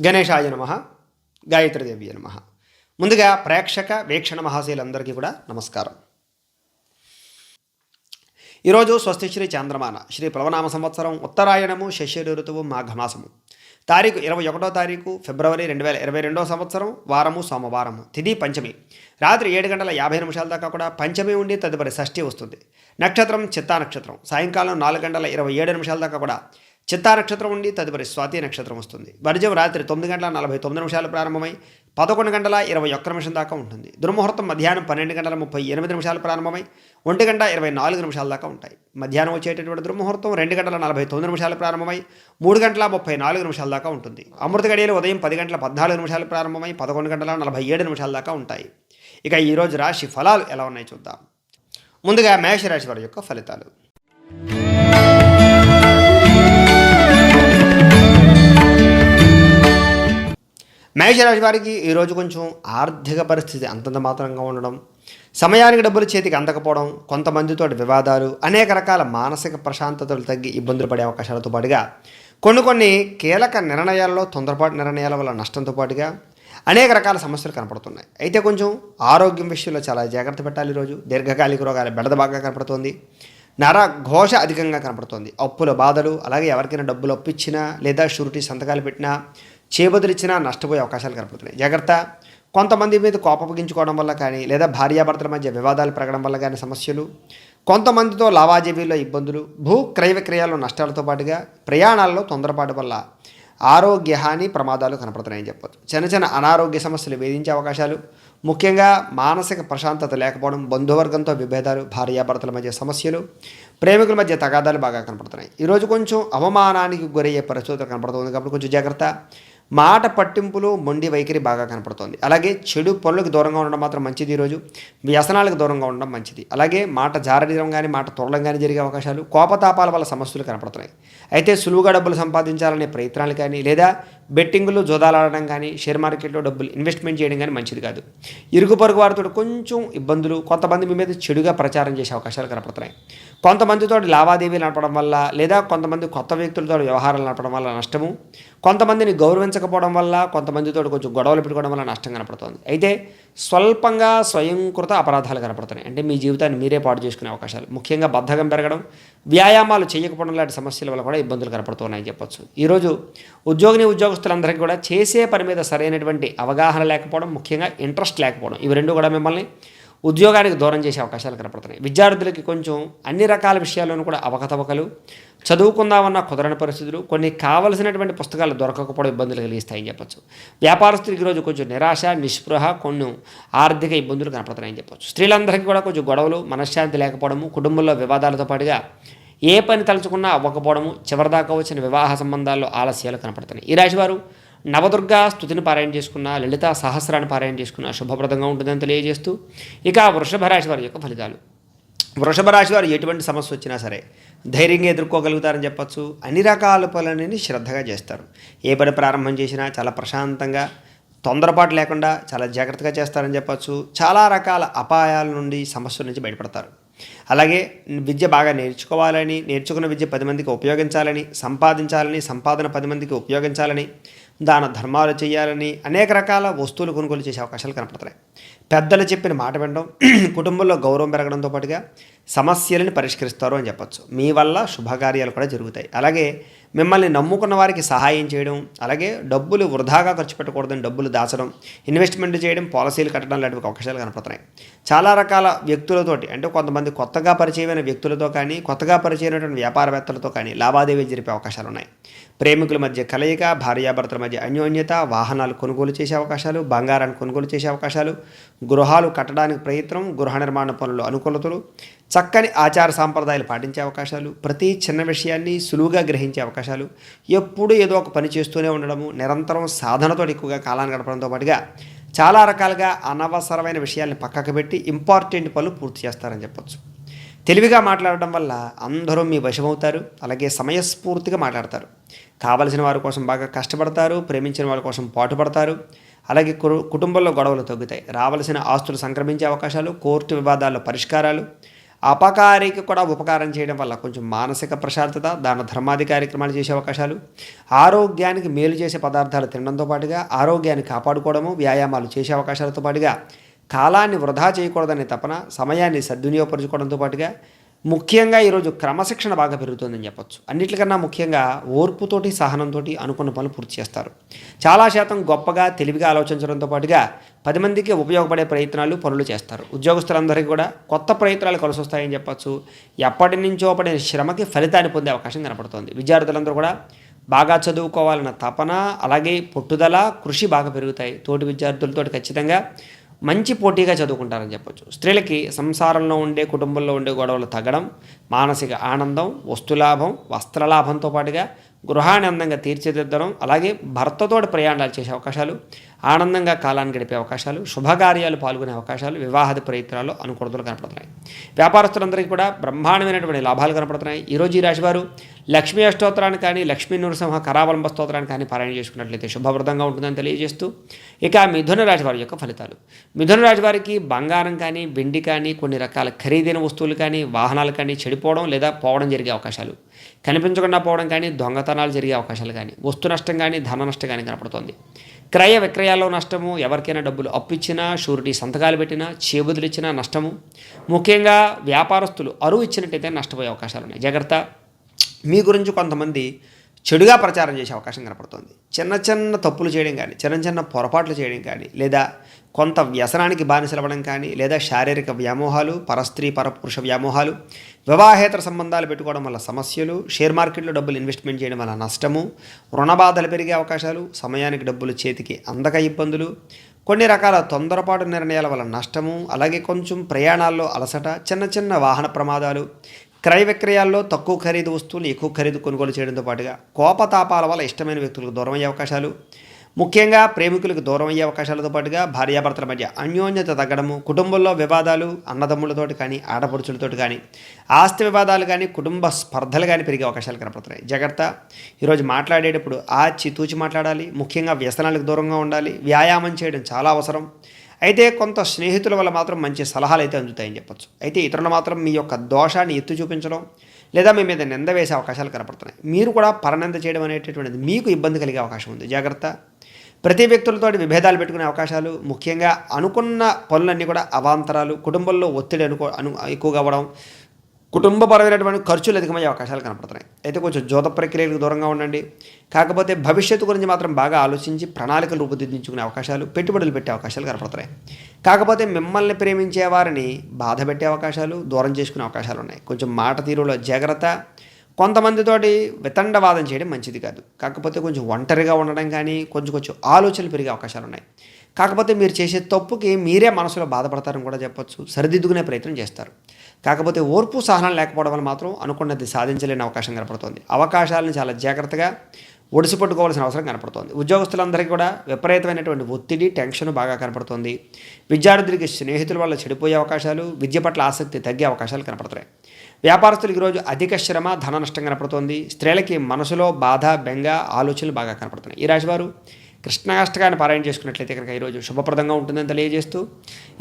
గణేశాయ నమః. గాయత్రీదేవి నమః. ముందుగా ప్రేక్షక వీక్షణ మహాశయులందరికీ కూడా నమస్కారం. ఈరోజు స్వస్తి శ్రీ చాంద్రమాన శ్రీ ప్లవనామ సంవత్సరం ఉత్తరాయణము శశిర ఋతువు మాఘమాసము తారీఖు 21వ తారీఖు ఫిబ్రవరి 2022 సంవత్సరం వారము సోమవారము తిథి పంచమి రాత్రి 7:50 దాకా కూడా పంచమి ఉండి తదుపరి షష్ఠి వస్తుంది. నక్షత్రం చిత్తా నక్షత్రం సాయంకాలం 4:27 దాకా కూడా చిత్తా నక్షత్రం ఉండి తదుపరి స్వాతి నక్షత్రం వస్తుంది. వర్జం రాత్రి 9:49 ప్రారంభమై 11:21 దాకా ఉంటుంది. దుర్ముహూర్తం మధ్యాహ్నం 12:38 ప్రారంభమై 1:24 దాకా ఉంటాయి. మధ్యాహ్నం వచ్చేటటువంటి దుర్ముహూర్తం 2:49 ప్రారంభమై 3:34 దాకా ఉంటుంది. అమృత గడియలు ఉదయం 10:14 ప్రారంభమై 11:47 దాకా ఉంటాయి. ఇక ఈరోజు రాశి ఫలాలు ఎలా ఉన్నాయో చూద్దాం. ముందుగా మేషరాశి వారి యొక్క ఫలితాలు. మేషరాశి వారికి ఈరోజు కొంచెం ఆర్థిక పరిస్థితి అంతంత మాత్రంగా ఉండడం, సమయానికి డబ్బులు చేతికి అందకపోవడం, కొంతమందితో వివాదాలు, అనేక రకాల మానసిక ప్రశాంతతలు తగ్గి ఇబ్బందులు పడే అవకాశాలతో పాటుగా కొన్ని కీలక నిర్ణయాల్లో తొందరపాటు నిర్ణయాల వల్ల నష్టంతో పాటుగా అనేక రకాల సమస్యలు కనపడుతున్నాయి. అయితే కొంచెం ఆరోగ్యం విషయంలో చాలా జాగ్రత్త పెట్టాలి. ఈరోజు దీర్ఘకాలిక రోగాల బెడద బాగా కనపడుతోంది. ఘోష అధికంగా కనపడుతోంది. అప్పుల బాధలు, అలాగే ఎవరికైనా డబ్బులు అప్పిచ్చినా లేదా షూరిటీ సంతకాలు పెట్టినా చేబదులిచ్చినా నష్టపోయే అవకాశాలు కనపడుతున్నాయి. జాగ్రత్త. కొంతమంది మీద కోపగించుకోవడం వల్ల కానీ లేదా భార్యాభర్తల మధ్య వివాదాలు పెరగడం వల్ల కానీ సమస్యలు, కొంతమందితో లావాదేవీల్లో ఇబ్బందులు, భూ క్రయ విక్రయాల్లో నష్టాలతో పాటుగా ప్రయాణాల్లో తొందరపాటు వల్ల ఆరోగ్య హాని ప్రమాదాలు కనపడుతున్నాయని చెప్పొచ్చు. చిన్న చిన్న అనారోగ్య సమస్యలు వేధించే అవకాశాలు, ముఖ్యంగా మానసిక ప్రశాంతత లేకపోవడం, బంధువర్గంతో విభేదాలు, భార్యాభర్తల మధ్య సమస్యలు, ప్రేమికుల మధ్య తగాదాలు బాగా కనపడుతున్నాయి. ఈరోజు కొంచెం అవమానానికి గురయ్యే పరిస్థితులు కనపడుతుంది కాబట్టి కొంచెం జాగ్రత్త. మాట పట్టింపులు, మొండి వైఖరి బాగా కనపడుతోంది. అలాగే చెడు పనులకు దూరంగా ఉండడం మాత్రం మంచిది. ఈరోజు వ్యసనాలకు దూరంగా ఉండడం మంచిది. అలాగే మాట జారడం కానీ మాట తొరడం కానీ జరిగే అవకాశాలు, కోపతాపాల వల్ల సమస్యలు కనపడుతున్నాయి. అయితే సులువుగా డబ్బులు సంపాదించాలనే ప్రయత్నాలు కానీ లేదా బెట్టింగులు, జోదాలాడడం కానీ, షేర్ మార్కెట్లో డబ్బులు ఇన్వెస్ట్మెంట్ చేయడం కానీ మంచిది కాదు. ఇరుగు పొరుగు వారితో కొంచెం ఇబ్బందులు, కొంతమంది మీ మీద చెడుగా ప్రచారం చేసే అవకాశాలు కనపడుతున్నాయి. కొంతమందితో లావాదేవీలు నడపడం వల్ల లేదా కొంతమంది కొత్త వ్యక్తులతో వ్యవహారాలు నడపడం వల్ల నష్టము, కొంతమందిని గౌరవించకపోవడం వల్ల కొంతమందితో కొంచెం గొడవలు పెట్టుకోవడం వల్ల నష్టం కనపడుతుంది. అయితే స్వల్పంగా స్వయంకృత అపరాధాలు కనపడుతున్నాయి. అంటే మీ జీవితాన్ని మీరే పాడు చేసుకునే అవకాశాలు, ముఖ్యంగా బద్ధకం పెరగడం, వ్యాయామాలు చేయకపోవడం లాంటి సమస్యల వల్ల కూడా ఇబ్బందులు కనపడుతున్నాయని చెప్పొచ్చు. ఈరోజు ఉద్యోగస్తులందరికీ కూడా చేసే పని మీద సరైనటువంటి అవగాహన లేకపోవడం, ముఖ్యంగా ఇంట్రెస్ట్ లేకపోవడం, ఇవి రెండు కూడా మిమ్మల్ని ఉద్యోగానికి దూరం చేసే అవకాశాలు కనపడుతున్నాయి. విద్యార్థులకి కొంచెం అన్ని రకాల విషయాల్లోనూ కూడా అవకతవకలు, చదువుకుందామన్న కుదరని పరిస్థితులు, కొన్ని కావలసినటువంటి పుస్తకాలు దొరకకపోవడం ఇబ్బందులు కలిగిస్తాయని చెప్పొచ్చు. వ్యాపారస్తులకి ఈరోజు కొంచెం నిరాశ, నిస్పృహ, కొన్ని ఆర్థిక ఇబ్బందులు కనపడుతున్నాయని చెప్పొచ్చు. స్త్రీలందరికీ కూడా కొంచెం గొడవలు, మనశ్శాంతి లేకపోవడము, కుటుంబంలో వివాదాలతో పాటుగా ఏ పని తలుచుకున్నా అవ్వకపోవడము, చివరిదాకా వచ్చిన వివాహ సంబంధాల్లో ఆలస్యాలు కనపడుతున్నాయి. ఈ రాశివారు నవదుర్గా స్తుతిని పారాయణ చేసుకున్న, లలితా సహస్రాన్ని పారాయణ చేసుకున్న శుభప్రదంగా ఉంటుందని తెలియజేస్తూ ఇక వృషభ రాశి వారి యొక్క ఫలితాలు. వృషభ రాశి వారు ఎటువంటి సమస్య వచ్చినా సరే ధైర్యంగా ఎదుర్కోగలుగుతారని చెప్పచ్చు. అన్ని రకాల పనులని శ్రద్ధగా చేస్తారు. ఏ పని ప్రారంభం చేసినా చాలా ప్రశాంతంగా, తొందరపాటు లేకుండా చాలా జాగ్రత్తగా చేస్తారని చెప్పచ్చు. చాలా రకాల అపాయాల నుండి, సమస్యల నుంచి బయటపడతారు. అలాగే విద్య బాగా నేర్చుకోవాలని, నేర్చుకున్న విద్య 10 మందికి ఉపయోగించాలని, సంపాదించాలని, సంపాదన 10 మందికి ఉపయోగించాలని, దాన ధర్మాలు చేయాలని, అనేక రకాల వస్తువులు కొనుగోలు చేసే అవకాశాలు కనపడుతున్నాయి. పెద్దలు చెప్పిన మాట వినడం, కుటుంబంలో గౌరవం పెరగడంతో పాటుగా సమస్యలను పరిష్కరిస్తారు అని చెప్పచ్చు. మీ వల్ల శుభకార్యాలు కూడా జరుగుతాయి. అలాగే మిమ్మల్ని నమ్ముకున్న వారికి సహాయం చేయడం, అలాగే డబ్బులు వృధాగా ఖర్చు పెట్టకూడదని డబ్బులు దాచడం, ఇన్వెస్ట్మెంట్ చేయడం, పాలసీలు కట్టడం లాంటి అవకాశాలు కనపడుతున్నాయి. చాలా రకాల వ్యక్తులతోటి, అంటే కొంతమంది కొత్తగా పరిచయమైన వ్యక్తులతో కానీ, కొత్తగా పరిచయమైనటువంటి వ్యాపారవేత్తలతో కానీ లావాదేవీ జరిపే అవకాశాలు ఉన్నాయి. ప్రేమికుల మధ్య కలయిక, భార్యాభర్తల మధ్య అన్యోన్యత, వాహనాలు కొనుగోలు చేసే అవకాశాలు, బంగారాన్ని కొనుగోలు చేసే అవకాశాలు, గృహాలు కట్టడానికి ప్రయత్నం, గృహ నిర్మాణ పనులు అనుకూలతలు, చక్కని ఆచార సాంప్రదాయాలు పాటించే అవకాశాలు, ప్రతి చిన్న విషయాన్ని సులువుగా గ్రహించే అవకాశాలు, ఎప్పుడూ ఏదో ఒక పని చేస్తూనే ఉండడము, నిరంతరం సాధనతో ఎక్కువగా కాలాన్ని గడపడంతో పాటుగా చాలా రకాలుగా అనవసరమైన విషయాల్ని పక్కకు పెట్టి ఇంపార్టెంట్ పనులు పూర్తి చేస్తారని చెప్పొచ్చు. తెలివిగా మాట్లాడడం వల్ల అందరూ మీ వశమవుతారు. అలాగే సమయస్ఫూర్తిగా మాట్లాడతారు. కావలసిన వారి కోసం బాగా కష్టపడతారు. ప్రేమించిన వారి కోసం పాటుపడతారు. అలాగే కుటుంబంలో గొడవలు తగ్గుతాయి. రావలసిన ఆస్తులు సంక్రమించే అవకాశాలు, కోర్టు వివాదాల్లో పరిష్కారాలు, అపకారికి కూడా ఉపకారం చేయడం వల్ల కొంచెం మానసిక ప్రశాంతత, దాన ధర్మాది కార్యక్రమాలు చేసే అవకాశాలు, ఆరోగ్యానికి మేలు చేసే పదార్థాలు తినడంతో పాటుగా ఆరోగ్యాన్ని కాపాడుకోవడము, వ్యాయామాలు చేసే అవకాశాలతో పాటుగా కాలాన్ని వృధా చేయకూడదనే తపన, సమయాన్ని సద్వినియోగపరచుకోవడంతో పాటుగా ముఖ్యంగా ఈరోజు క్రమశిక్షణ బాగా పెరుగుతుందని చెప్పొచ్చు. అన్నిటికన్నా ముఖ్యంగా ఓర్పుతోటి, సహనంతో అనుకున్న పనులు పూర్తి చేస్తారు. చాలా శాతం గొప్పగా, తెలివిగా ఆలోచించడంతో పాటుగా 10 మందికి ఉపయోగపడే ప్రయత్నాలు, పనులు చేస్తారు. ఉద్యోగస్తులందరికీ కూడా కొత్త ప్రయత్నాలు కలిసి వస్తాయని చెప్పొచ్చు. ఎప్పటి నుంచో పడిన శ్రమకి ఫలితాన్ని పొందే అవకాశం కనపడుతోంది. విద్యార్థులందరూ కూడా బాగా చదువుకోవాలన్న తపన, అలాగే పట్టుదల, కృషి బాగా పెరుగుతాయి. తోటి విద్యార్థులతో ఖచ్చితంగా మంచి పోటీగా చదువుకుంటారని చెప్పొచ్చు. స్త్రీలకి సంసారంలో ఉండే, కుటుంబంలో ఉండే గొడవలు తగ్గడం, మానసిక ఆనందం, వస్తులాభం, వస్త్రలాభంతో పాటుగా గృహాన్ని అందంగా తీర్చిదిద్దడం, అలాగే భర్తతోటి ప్రయాణాలు చేసే అవకాశాలు, ఆనందంగా కాలాన్ని గడిపే అవకాశాలు, శుభకార్యాలు పాల్గొనే అవకాశాలు, వివాహాది ప్రయత్నాలు అనుకూలతలు కనపడుతున్నాయి. వ్యాపారస్తులందరికీ కూడా బ్రహ్మాండమైనటువంటి లాభాలు కనపడుతున్నాయి. ఈరోజు ఈ రాశివారు లక్ష్మీ అష్టోత్తరాన్ని కానీ, లక్ష్మీ నృసింహ కరావలంబ స్తోత్రాన్ని కానీ పారాయణ చేసుకున్నట్లయితే శుభప్రదంగా ఉంటుందని తెలియజేస్తూ, ఇక మిథున రాశి వారి యొక్క ఫలితాలు. మిథున రాశి వారికి బంగారం కానీ, వెండి కానీ, కొన్ని రకాల ఖరీదైన వస్తువులు కానీ, వాహనాలు కానీ చెడిపోవడం లేదా పోవడం జరిగే అవకాశాలు, కనిపించకుండా పోవడం కానీ, దొంగతనాలు జరిగే అవకాశాలు కానీ, వస్తు నష్టం కానీ, ధన నష్టం కానీ కనపడుతోంది. క్రయ విక్రయాల్లో నష్టము, ఎవరికైనా డబ్బులు అప్పిచ్చినా, షూరిటీ సంతకాలు పెట్టినా, చేబుదులు ఇచ్చినా నష్టము. ముఖ్యంగా వ్యాపారస్తులు అరువు ఇచ్చినట్టయితే నష్టపోయే అవకాశాలు ఉన్నాయి. జాగ్రత్త. మీ గురించి కొంతమంది చెడుగా ప్రచారం చేసే అవకాశం కనపడుతుంది. చిన్న చిన్న తప్పులు చేయడం కానీ, చిన్న చిన్న పొరపాట్లు చేయడం కానీ, లేదా కొంత వ్యసనానికి బానిసలవ్వడం కానీ, లేదా శారీరక వ్యామోహాలు, పరస్త్రీ పరపురుష వ్యామోహాలు, వివాహేతర సంబంధాలు పెట్టుకోవడం వల్ల సమస్యలు, షేర్ మార్కెట్లో డబ్బులు ఇన్వెస్ట్మెంట్ చేయడం వల్ల నష్టము, రుణబాధలు పెరిగే అవకాశాలు, సమయానికి డబ్బులు చేతికి అందక ఇబ్బందులు, కొన్ని రకాల తొందరపాటు నిర్ణయాల వల్ల నష్టము, అలాగే కొంచెం ప్రయాణాల్లో అలసట, చిన్న చిన్న వాహన ప్రమాదాలు, క్రయ విక్రయాల్లో తక్కువ ఖరీదు వస్తువులు ఎక్కువ ఖరీదు కొనుగోలు చేయడంతో పాటుగా కోపతాపాల వల్ల ఇష్టమైన వ్యక్తులకు దూరం అయ్యే అవకాశాలు, ముఖ్యంగా ప్రేమికులకు దూరం అయ్యే అవకాశాలతో పాటుగా భార్యాభర్తల మధ్య అన్యోన్యత తగ్గడము, కుటుంబంలో వివాదాలు, అన్నదమ్ములతోటి కానీ, ఆడపడుచులతోటి కానీ, ఆస్తి వివాదాలు కానీ, కుటుంబ స్పర్ధలు కానీ పెరిగే అవకాశాలు కనపడుతున్నాయి. జాగ్రత్త. ఈరోజు మాట్లాడేటప్పుడు ఆచి తూచి మాట్లాడాలి. ముఖ్యంగా వ్యసనాలకు దూరంగా ఉండాలి. వ్యాయామం చేయడం చాలా అవసరం. అయితే కొంత స్నేహితుల వల్ల మాత్రం మంచి సలహాలు అయితే అందుతాయని చెప్పొచ్చు. అయితే ఇతరులు మాత్రం మీ యొక్క దోషాన్ని ఎత్తి చూపించడం లేదా మీ మీద నింద వేసే అవకాశాలు కనపడుతున్నాయి. మీరు కూడా పరనింద చేయడం అనేటటువంటిది మీకు ఇబ్బంది కలిగే అవకాశం ఉంది. జాగ్రత్త. ప్రతి వ్యక్తులతో విభేదాలు పెట్టుకునే అవకాశాలు, ముఖ్యంగా అనుకున్న పనులన్నీ కూడా అవాంతరాలు, కుటుంబంలో ఒత్తిడి ఎక్కువగా అవ్వడం, కుటుంబపరమైనటువంటి ఖర్చులు అధికమయ్యే అవకాశాలు కనపడుతున్నాయి. అయితే కొంచెం జోత ప్రక్రియలకు దూరంగా ఉండండి. కాకపోతే భవిష్యత్తు గురించి మాత్రం బాగా ఆలోచించి ప్రణాళికలు రూపుదిద్దించుకునే అవకాశాలు, పెట్టుబడులు పెట్టే అవకాశాలు కనపడుతున్నాయి. కాకపోతే మిమ్మల్ని ప్రేమించే వారిని బాధ పెట్టే అవకాశాలు, దూరం చేసుకునే అవకాశాలు ఉన్నాయి. కొంచెం మాట తీరులో జాగ్రత్త. కొంతమందితోటి వితండవాదం చేయడం మంచిది కాదు. కాకపోతే కొంచెం ఒంటరిగా ఉండడం కానీ, కొంచెం ఆలోచనలు పెరిగే అవకాశాలు ఉన్నాయి. కాకపోతే మీరు చేసే తప్పుకి మీరే మనసులో బాధపడతారని కూడా చెప్పొచ్చు. సరిదిద్దుకునే ప్రయత్నం చేస్తారు. కాకపోతే ఓర్పు సహనం లేకపోవడం వల్ల మాత్రం అనుకున్నది సాధించలేని అవకాశం కనపడుతోంది. అవకాశాలను చాలా జాగ్రత్తగా ఒడిసిపట్టుకోవాల్సిన అవసరం కనపడుతోంది. ఉద్యోగస్తులందరికీ కూడా విపరీతమైనటువంటి ఒత్తిడి, టెన్షన్ బాగా కనపడుతోంది. విద్యార్థులకి స్నేహితుల వల్ల చెడిపోయే అవకాశాలు, విద్య పట్ల ఆసక్తి తగ్గే అవకాశాలు కనపడుతున్నాయి. వ్యాపారస్తులకు ఈరోజు అధిక శ్రమ, ధన నష్టం కనపడుతోంది. స్త్రీలకి మనసులో బాధ, బెంగ, ఆలోచనలు బాగా కనపడుతున్నాయి. ఈ రాశివారు కృష్ణాష్టకాన్ని పారాయణ చేసుకున్నట్లయితే కనుక ఈరోజు శుభప్రదంగా ఉంటుందని తెలియజేస్తూ,